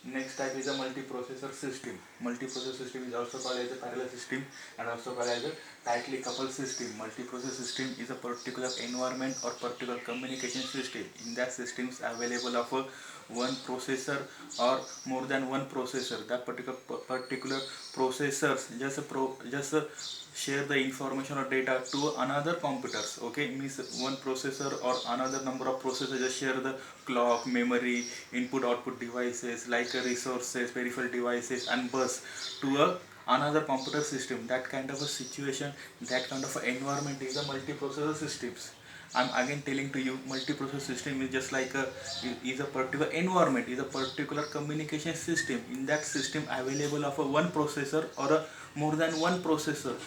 Next type is a multiprocessor system. Multiprocessor system is also called as a parallel system and also called as a tightly coupled system. Multiprocessor system is a particular environment or particular communication system. In that system is available of a one processor or more than one processor. That particular processors just share the information or data to another computers. Okay, means one processor or another number of processors just share the clock, memory, input output devices like resources, peripheral devices and bus to another computer system. That kind of a situation, that kind of a environment is a multiprocessor systems. I'm again telling to you, multiprocessor system is just like a particular environment, is a particular communication system. In that system available of a one processor or a more than one processors,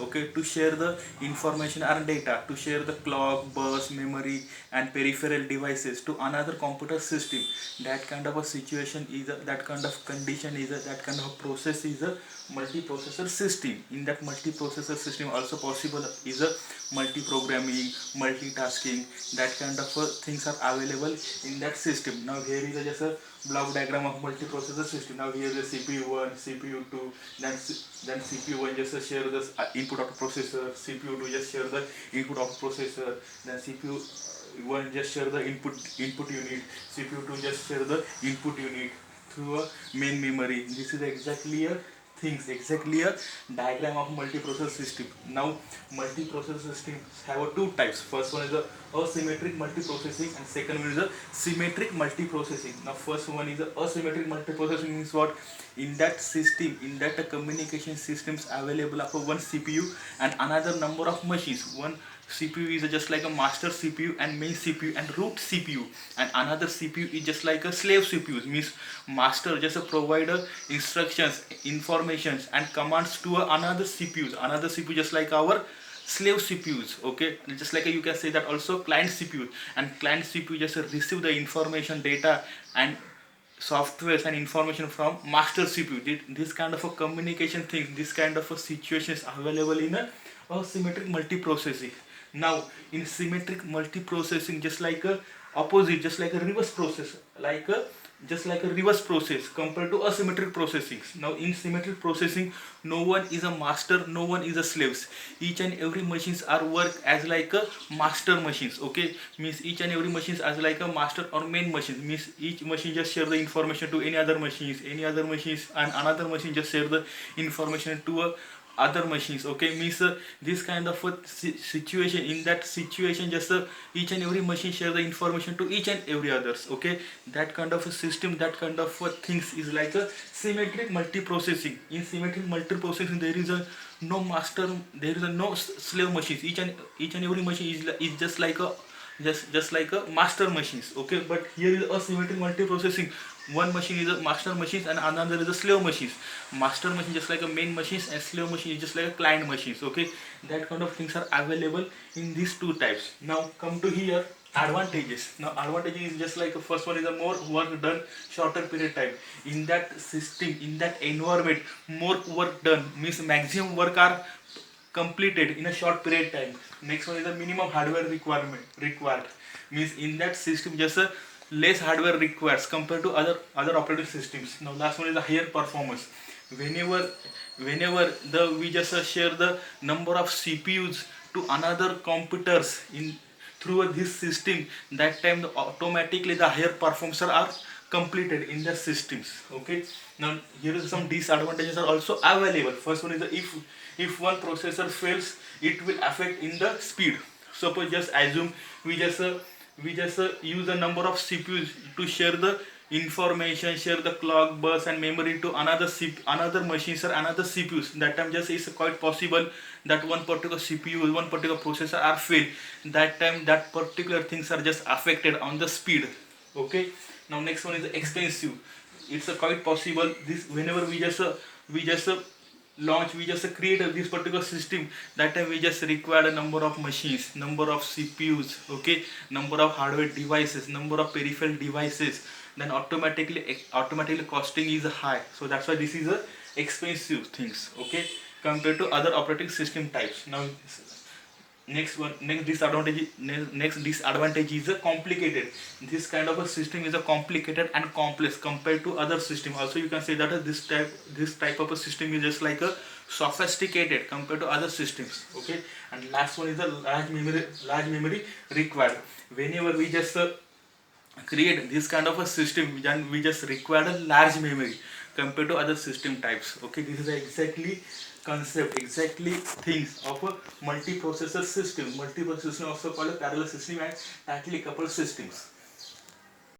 okay, to share the information and data, to share the clock, bus, memory and peripheral devices to another computer system. That kind of a situation is that kind of condition is that kind of process is a multiprocessor system. In that multiprocessor system also possible is a multi-programming, multitasking, that kind of things are available in that system. Now here is just a block diagram of multiprocessor system. Now here is the CPU1, CPU2, then CPU1 just share the input output processor, CPU2 just share the input output processor, then CPU1 just share the input unit, CPU2 just share the input unit through a main memory. This is exactly a diagram of multiprocessor system. Now multiprocessor systems have two types. First one is a asymmetric multiprocessing and second one is a symmetric multiprocessing. Now first one is a asymmetric multiprocessing means what? In that system, in that communication systems available of one CPU and another number of machines. One CPU is just like a master CPU and main CPU and root CPU, and another CPU is just like a slave CPU. Means master just a provider instructions, informations and commands to another CPUs. Another CPU just like our slave CPUs. Okay, just like you can say that also client CPU, and client CPU just receive the information, data and softwares and information from master CPU. This kind of a communication thing, this kind of a situation is available in a asymmetric multiprocessing. Now in symmetric multiprocessing, just like a opposite, just like a reverse process, like a just like a reverse process compared to asymmetric processing. Now in symmetric processing, no one is a master, no one is a slaves. Each and every machines are work as like a master machines. Okay, means each and every machines as like a master or main machine. Means each machine just share the information to any other machines and another machine just share the information to a other machines. Okay, means this kind of a situation, in that situation just each and every machine share the information to each and every others. Okay, that kind of a system, that kind of things is like a symmetric multiprocessing. In symmetric multiprocessing there is a no master, there is a no slave machines. Each and every machine is just like a just like a master machines. Okay, but here is asymmetric multiprocessing. One machine is a master machines and another is a slave machines. Master machine just like a main machines and slave machine is just like a client machines. Okay, that kind of things are available in these two types. Now come to here advantages. Now advantages is just like first one is a more work done shorter period time. In that system, in that environment, more work done means maximum work are completed in a short period time. Next one is the minimum hardware required, means in that system just a less hardware requires compared to other operating systems. Now last one is the higher performance. Whenever the we just share the number of CPUs to another computers in through this system, that time automatically the higher performance are completed in the systems. Okay, now here is some disadvantages are also available. First one is the if one processor fails, it will affect in the speed. Suppose just assume we just use the number of CPUs to share the information, share the clock, bus and memory to another machines or another CPUs. That time just is quite possible that one particular CPU, one particular processor are failed. That time that particular things are just affected on the speed. Okay, now next one is expensive. It's quite possible this whenever we just launch, we just create this particular system. That time we just require a number of machines, number of CPUs. Okay, number of hardware devices, number of peripheral devices, then automatically costing is high. So that's why this is a expensive things. Okay, compared to other operating system types. Now Next disadvantage is a complicated. This kind of a system is a complicated and complex compared to other system. Also you can say that this type of a system is just like a sophisticated compared to other systems. Okay, and last one is the large memory required. Whenever we just create this kind of a system, then we just require a large memory compared to other system types. Okay, this is exactly concept, exactly things of a multiprocessor system. Multiprocessor system also called a parallel system and tightly coupled systems.